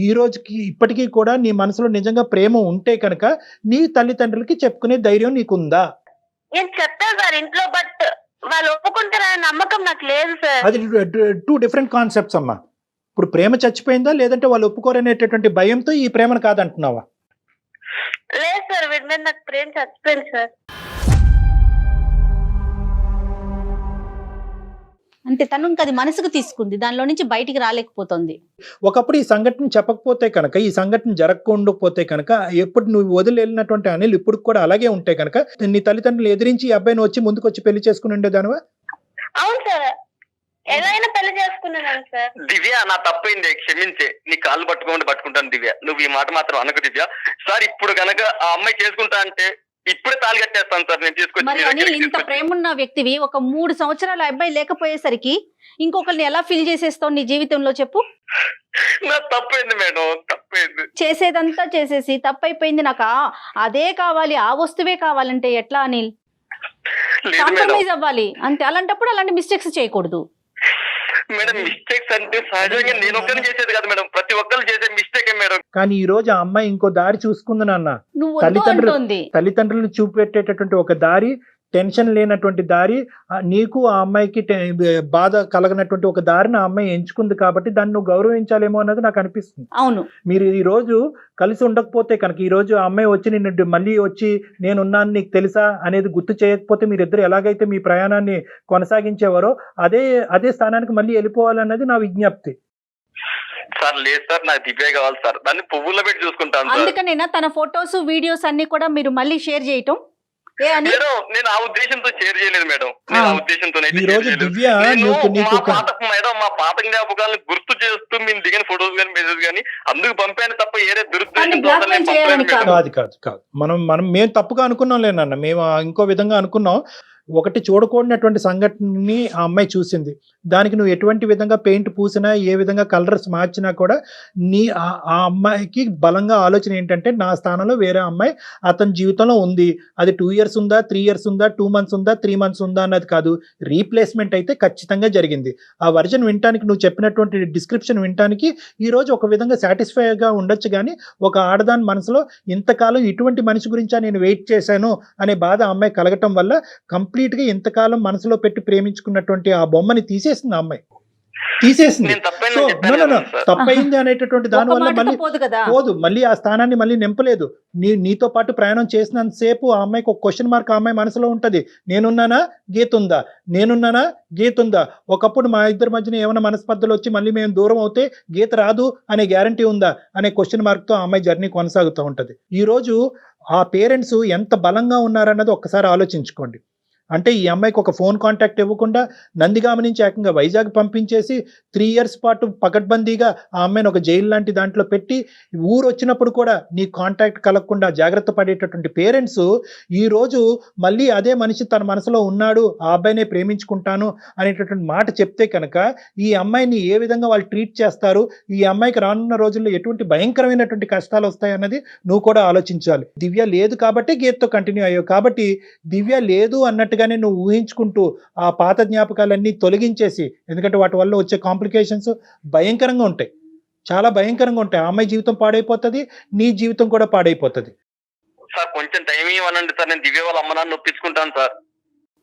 ఈ రోజుకి ఇప్పటికీ కూడా నీ మనసులో నిజంగా ప్రేమ ఉంటే కనుక నీ తల్లిదండ్రులకి చెప్పుకునే ధైర్యం నీకుందా? నేను చెప్తాను సార్ ఇంట్లో, బట్ వాళ్ళు ఒప్పుకుంటారనే నమ్మకం నాకు లేదు సార్. అది 2 డిఫరెంట్ కాన్సెప్ట్స్ అమ్మా. ఇప్పుడు ప్రేమ చచ్చిపోయిందా, లేదంటే వాళ్ళు ఒప్పుకోరనేటటువంటి భయంతో ఈ ప్రేమను కాదంటున్నావా? లేదు సార్, వీడి మీద నాకు ప్రేమ చచ్చిపోయింది సార్. అంటే తను ఇంకా అది మనసుకు తీసుకుంది, దానిలో నుంచి బయటికి రాలేకపోతుంది. ఒకప్పుడు ఈ సంఘటన చెప్పకపోతే కనుక, ఈ సంఘటన జరగకపోతే కనుక, ఎప్పుడు నువ్వు వదిలి వెళ్ళినటువంటి అనిల్ ఇప్పుడు కూడా అలాగే ఉంటే కనుక నీ తల్లిదండ్రులు ఎదిరించి ఈ అబ్బాయిని వచ్చి ముందుకు వచ్చి పెళ్లి చేసుకుని ఉండేదానివా? అవును సార్, ఏదైనా పెళ్లి చేసుకున్నాను సార్. దివ్య నా తప్పైంది, క్షమించే. నీ కాళ్ళు పట్టుకుంటాను దివ్య. నువ్వు ఈ మాట మాత్రం అనకు దివ్య. సార్ ఇప్పుడు గనక ఆ అమ్మాయి చేసుకుంటా అంటే ఇప్పుడే తాళి కట్టేస్తాను సార్. నేను మరి అనిల్, ఇంత ప్రేమ ఉన్న వ్యక్తివి ఒక 3 సంవత్సరాల అబ్బాయి లేకపోయేసరికి ఇంకొకరిని ఎలా ఫీల్ చేసేస్తావు నీ జీవితంలో చెప్పు? నా తప్పైంది మేడం, తప్పైంది. చేసేదంతా చేసేసి తప్పైపోయింది, నాకు అదే కావాలి, ఆ వస్తువే కావాలంటే ఎట్లా అనిల్? లేదు మేడం, కాంప్రమైజ్ అవ్వాలి అంతే. అలాంటప్పుడు అలాంటి మిస్టేక్స్ చేయకూడదు మేడం మిస్టేక్స్ అంటే సహజంగా నేను ఒక్కరిని చేసేది కాదు మేడం, ప్రతి ఒక్కరు చేసే మిస్టేకే మేడం. కానీ ఈ రోజు ఆ అమ్మాయి ఇంకో దారి చూసుకుంది నాన్న. నువ్వు వద్దు అంటోంది. తల్లిదండ్రులను చూపెట్టేటటువంటి ఒక దారి, టెన్షన్ లేనటువంటి దారి, నీకు ఆ అమ్మాయికి బాధ కలగనటువంటి ఒక దారిని ఆ అమ్మాయి ఎంచుకుంది కాబట్టి దాన్ని నువ్వు గౌరవించాలేమో అన్నది నాకు అనిపిస్తుంది. అవును, మీరు ఈ రోజు కలిసి ఉండకపోతే కనుక, ఈ రోజు ఆ అమ్మాయి వచ్చి నిన్ను మళ్ళీ వచ్చి నేనున్నాను నీకు తెలుసా అనేది గుర్తు చేయకపోతే, మీరిద్దరు ఎలాగైతే మీ ప్రయాణాన్ని కొనసాగించేవారో అదే స్థానానికి మళ్ళీ వెళ్ళిపోవాలన్నది నా విజ్ఞప్తి. సార్ లేదు సార్, నాకు దివ్య కావాలి సార్. దాన్ని పువ్వుల్లో పెట్టి చూసుకుంటాను సార్. అందుకనేనా తన ఫొటోస్ వీడియోస్ అన్ని కూడా మీరు మళ్ళీ షేర్ చేయటం? మేడం నేను ఆ ఉద్దేశంతో షేర్ చేయలేదు మేడం, నేను ఆ ఉద్దేశంతో మా పాత జ్ఞాపకాలను గుర్తు చేస్తూ మేము దిగిన ఫొటోస్ కానీ మెసేజ్ కానీ అందుకు పంపాను తప్ప ఏదే కాదు. మేము తప్పుగా అనుకున్నాం లేనన్న, మేము ఇంకో విధంగా అనుకున్నాం. ఒకటి చూడకూడనటువంటి సంఘటనని ఆ అమ్మాయి చూసింది, దానికి నువ్వు ఎటువంటి విధంగా పెయింట్ పూసినా, ఏ విధంగా కలర్స్ మార్చినా కూడా ఆ అమ్మాయికి బలంగా ఆలోచన ఏంటంటే, నా స్థానంలో వేరే అమ్మాయి అతని జీవితంలో ఉంది. అది 2 years ఉందా, 3 years ఉందా, 2 months ఉందా, 3 months ఉందా అన్నది కాదు, రీప్లేస్మెంట్ అయితే ఖచ్చితంగా జరిగింది. ఆ వర్జన్ వినటానికి, నువ్వు చెప్పినటువంటి డిస్క్రిప్షన్ వినటానికి ఈరోజు ఒక విధంగా సాటిస్ఫైగా ఉండొచ్చు. కానీ ఒక ఆడదాని మనసులో ఇంతకాలం ఇటువంటి మనిషి గురించా నేను వెయిట్ చేశాను అనే బాధ ఆ అమ్మాయి కలగటం వల్ల కంప్లీట్గా ఇంతకాలం మనసులో పెట్టి ప్రేమించుకున్నటువంటి ఆ బొమ్మని తీసేసింది ఆ అమ్మాయి, తీసేసింది. తప్పైంది అనేటటువంటి దాని వల్ల మళ్ళీ పోదు, మళ్ళీ ఆ స్థానాన్ని మళ్ళీ నింపలేదు. నీతో పాటు ప్రయాణం చేసినంత సేపు ఆ అమ్మాయికి ఒక క్వశ్చన్ మార్క్ ఆ అమ్మాయి మనసులో ఉంటది. నేనున్నానా, గీత ఉందా, నేనున్నానా, గీత ఉందా. ఒకప్పుడు మా ఇద్దరి మధ్యన ఏమైనా మనస్పర్ధలు వచ్చి మళ్ళీ మేము దూరం అవుతే గీత రాదు అనే గ్యారంటీ ఉందా అనే క్వశ్చన్ మార్క్ తో ఆ అమ్మాయి జర్నీ కొనసాగుతూ ఉంటది. ఈ రోజు ఆ పేరెంట్స్ ఎంత బలంగా ఉన్నారన్నది ఒక్కసారి ఆలోచించుకోండి. అంటే ఈ అమ్మాయికి ఒక ఫోన్ కాంటాక్ట్ ఇవ్వకుండా నందిగామ నుంచి ఏకంగా వైజాగ్ పంపించేసి 3 years పాటు పకడ్బందీగా ఆ అమ్మాయిని ఒక జైలు లాంటి దాంట్లో పెట్టి, ఊరు వచ్చినప్పుడు కూడా నీ కాంటాక్ట్ కలగకుండా జాగ్రత్త పడేటటువంటి పేరెంట్స్ ఈరోజు మళ్ళీ అదే మనిషి తన మనసులో ఉన్నాడు, ఆ అబ్బాయినే ప్రేమించుకుంటాను అనేటటువంటి మాట చెప్తే కనుక ఈ అమ్మాయిని ఏ విధంగా వాళ్ళు ట్రీట్ చేస్తారు, ఈ అమ్మాయికి రానున్న రోజుల్లో ఎటువంటి భయంకరమైనటువంటి కష్టాలు వస్తాయన్నది నువ్వు కూడా ఆలోచించాలి. దివ్య లేదు కాబట్టి గీతతో కంటిన్యూ అయ్యావు, కాబట్టి దివ్య లేదు అన్నట్టు నువ్వు ఊహించుకుంటూ ఆ పాత జ్ఞాపకాలన్నీ తొలగించేసి, ఎందుకంటే వాటి వల్ల వచ్చే కాంప్లికేషన్స్ భయంకరంగా ఉంటాయి, చాలా భయంకరంగా ఉంటాయి. ఆ అమ్మాయి జీవితం పాడైపోతుంది, నీ జీవితం కూడా పాడైపోతుంది. సార్ కొంచెం టైం ఇవ్వనండి సార్, నేను దివ్య వాళ్ళ అమ్మ నాన్న ఒప్పించుకుంటాను సార్.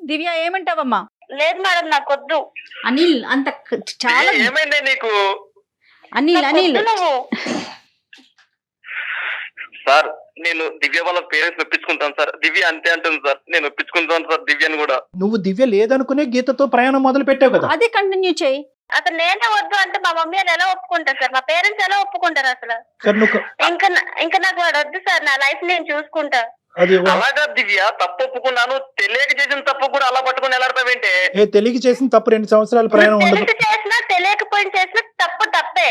దివ్య ఏమంటావమ్మా? లేదు మేడం, నాకు వద్దు. అనిల్ అంత చాలా ఏమైంది నీకు? అనిల్ సార్ నేను దివ్య వాళ్ళ పేరెంట్స్ ఒప్పించుకుంటాను సార్. దివ్య అంతే అంటుంది సార్, నేను ఒప్పించుకుంటాను సార్ దివ్యని కూడా. నువ్వు దివ్య లేదనుకునే గీతతో ప్రయాణం మొదలు పెట్టావు కదా, అదే కంటిన్యూ చేయి. అసలు నేనే వద్దు అంటే మా మమ్మీ అని ఎలా ఒప్పుకుంటారు సార్, మా పేరెంట్స్ ఎలా ఒప్పుకుంటారు అసలు? ఇంకా నాకు వాడు వద్దు సార్, నా లైఫ్ నేను చూసుకుంటా. అలాగా దివ్య, తప్పు ఒప్పుకున్నాను, తెలియక చేసిన తప్పు కూడా అలా పట్టుకుని ఎలాడతావేంటే? తెలియక చేసిన తప్పు 2 సంవత్సరాల ప్రయాణం ఉండదు. చేసినా తెలియకపోయిన చేసిన తప్పు తప్పే.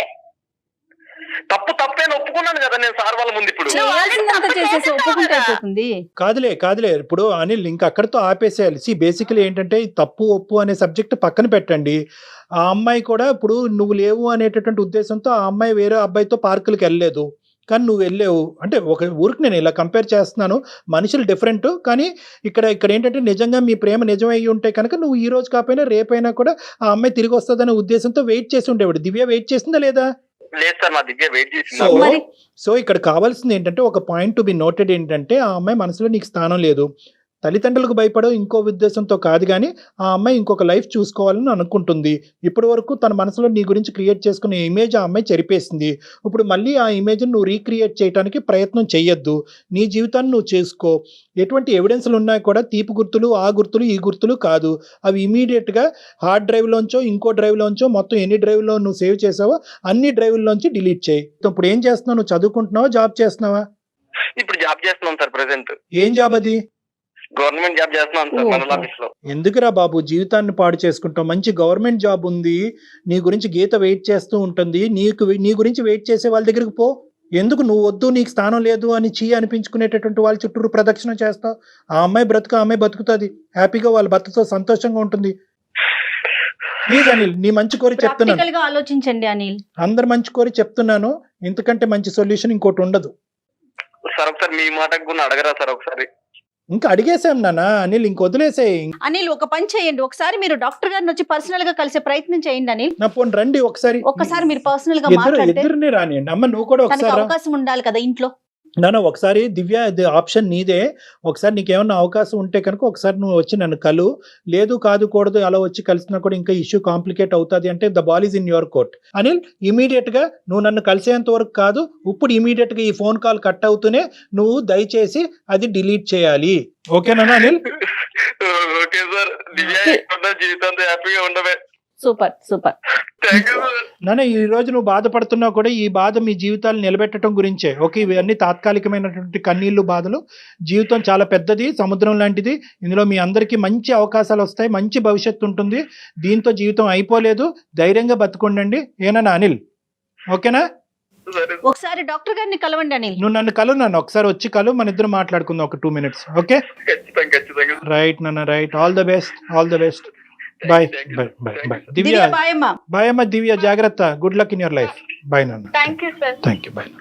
తప్పే ఒప్పుకున్నాను కదా నేను సార్ వాళ్ళ ముందు. ఇప్పుడు కాదులే ఇప్పుడు అనిల్ ఇంకా అక్కడితో ఆపేసేయాలి. బేసికలీ ఏంటంటే తప్పు ఒప్పు అనే సబ్జెక్ట్ పక్కన పెట్టండి. ఆ అమ్మాయి కూడా ఇప్పుడు నువ్వు లేవు అనేటటువంటి ఉద్దేశంతో ఆ అమ్మాయి వేరే అబ్బాయితో పార్కులకు వెళ్ళలేదు, కానీ నువ్వు వెళ్ళావు. అంటే ఒక ఊరికి నేను ఇలా కంపేర్ చేస్తున్నాను, మనుషులు డిఫరెంట్. కానీ ఇక్కడ ఏంటంటే నిజంగా మీ ప్రేమ నిజమై ఉంటే కనుక నువ్వు ఈ రోజు కాకపోయినా రేపైనా కూడా ఆ అమ్మాయి తిరిగి వస్తుందనే ఉద్దేశంతో వెయిట్ చేసి ఉండేవాడు. దివ్య వెయిట్ చేసిందా లేదా? లేదు సార్, మా దివ్య వెయిట్ చేసింది. సో ఇక్కడ కావాల్సింది ఏంటంటే, ఒక పాయింట్ టు బి నోటెడ్ ఏంటంటే, ఆ అమ్మాయి మనసులో నీకు స్థానం లేదు. తల్లిదండ్రులకు భయపడో ఇంకో ఉద్దేశంతో కాదు, కానీ ఆ అమ్మాయి ఇంకొక లైఫ్ చూసుకోవాలని అనుకుంటుంది. ఇప్పటి వరకు తన మనసులో నీ గురించి క్రియేట్ చేసుకునే ఇమేజ్ ఆ అమ్మాయి చెరిపేసింది. ఇప్పుడు మళ్ళీ ఆ ఇమేజ్ని నువ్వు రీక్రియేట్ చేయడానికి ప్రయత్నం చేయొద్దు. నీ జీవితాన్ని నువ్వు చేసుకో. ఎటువంటి ఎవిడెన్స్లు ఉన్నాయి కూడా తీపి గుర్తులు, ఆ గుర్తులు, ఈ గుర్తులు కాదు. అవి ఇమీడియట్గా హార్డ్ డ్రైవ్లోంచో ఇంకో డ్రైవ్లోంచో మొత్తం ఎన్ని డ్రైవ్లో నువ్వు సేవ్ చేసావో అన్ని డ్రైవ్లోంచి డిలీట్ చేయి. ఇప్పుడు ఏం చేస్తున్నావు? నువ్వు చదువుకుంటున్నావా, జాబ్ చేస్తున్నావా? ఇప్పుడు జాబ్ చేస్తున్నాం సార్ ప్రెసెంట్. ఏం జాబ్ అది? గవర్నమెంట్ జాబ్ చేస్తున్నాను సార్ మండల ఆఫీస్ లో. ఎందుకురా బాబు జీవితాన్ని పాడు చేసుకుంటావు? మంచి గవర్నమెంట్ జాబ్ ఉంది, నీ గురించి గీత వెయిట్ చేస్తూ ఉంటుంది, నీ గురించి వెయిట్ చేసే వాళ్ళ దగ్గరికి పో. ఎందుకు నువ్వు వద్దు, నీకు స్థానం లేదు అని అనిపించుకునేటటువంటి వాళ్ళ చుట్టూరు ప్రదక్షిణ చేస్తావు? ఆ అమ్మాయి బ్రతుకు ఆ అమ్మాయి బతుకుతుంది, హ్యాపీగా వాళ్ళ భర్తతో సంతోషంగా ఉంటుంది. ప్లీజ్ అనిల్, నీ మంచి కోరి చెప్తున్నాను, ప్రాక్టికల్ గా ఆలోచించండి అనిల్. అందరు మంచి కోరి చెప్తున్నాను, ఇంతకంటే మంచి సొల్యూషన్ ఇంకోటి ఉండదు. సార్ ఒకసారి మీ మాటకు కూడా అడగరా సార్ ఒకసారి? ఇంకా అడిగేసాం నాన్న అనిల్, ఇంక వదిలేసే. అనిల్ ఒక పని చేయండి, ఒకసారి మీరు డాక్టర్ గారిని వచ్చి పర్సనల్ గా కలిసే ప్రయత్నం చేయండి అనిల్. నా ఫోన్ రండి ఒకసారి, ఒక్కసారి మీరు పర్సనల్ గా మాట్లాడితే ఇద్దరిని రానియండి. అమ్మ నువ్వు కూడా తనకి ఒకసారి అవకాశం ఉండాలి కదా ఇంట్లో. నాన్న ఒకసారి దివ్య, ఇది ఆప్షన్ నీదే. ఒకసారి నీకేమన్నా అవకాశం ఉంటే కనుక ఒకసారి నువ్వు వచ్చి నన్ను కలు. లేదు కాదు కూడదు అలా వచ్చి కలిసినా కూడా ఇంకా ఇష్యూ కాంప్లికేట్ అవుతుంది అంటే the ball is in your court. Anil immediate గా నువ్వు నన్ను కలిసేంత వరకు కాదు, ఇప్పుడు ఇమీడియట్ గా ఈ ఫోన్ కాల్ కట్ అవుతూనే నువ్వు దయచేసి అది డిలీట్ చేయాలి. ఓకేనా అనిల్? Okay sir. జీవితంతో హ్యాపీగా ఉండవే. Super super. నాన్న ఈ రోజు నువ్వు బాధపడుతున్నా కూడా ఈ బాధ మీ జీవితాలు నిలబెట్టడం గురించే. ఓకే, ఇవన్నీ తాత్కాలికమైనటువంటి కన్నీళ్లు, బాధలు. జీవితం చాలా పెద్దది, సముద్రం లాంటిది. ఇందులో మీ అందరికీ మంచి అవకాశాలు వస్తాయి, మంచి భవిష్యత్తు ఉంటుంది. దీంతో జీవితం అయిపోలేదు, ధైర్యంగా బతుకుండండి. ఏనా అనిల్? ఓకేనా? ఒకసారి డాక్టర్ గారిని కలవండి అనిల్. నువ్వు నన్ను కలు, నన్ను ఒకసారి వచ్చి కలు, మన ఇద్దరు మాట్లాడుకుందాం ఒక 2 minutes. ఓకే ఖచ్చితంగా. రైట్ నాన్న, right. All the best, all the best. Bye bye bye bye. Divya bye అమ్మా. బాయ్ అమ్మ. దివ్య జాగ్రత్త. Good luck in your life. Bye నాన్న. Thank you sir. Thank you. Bye.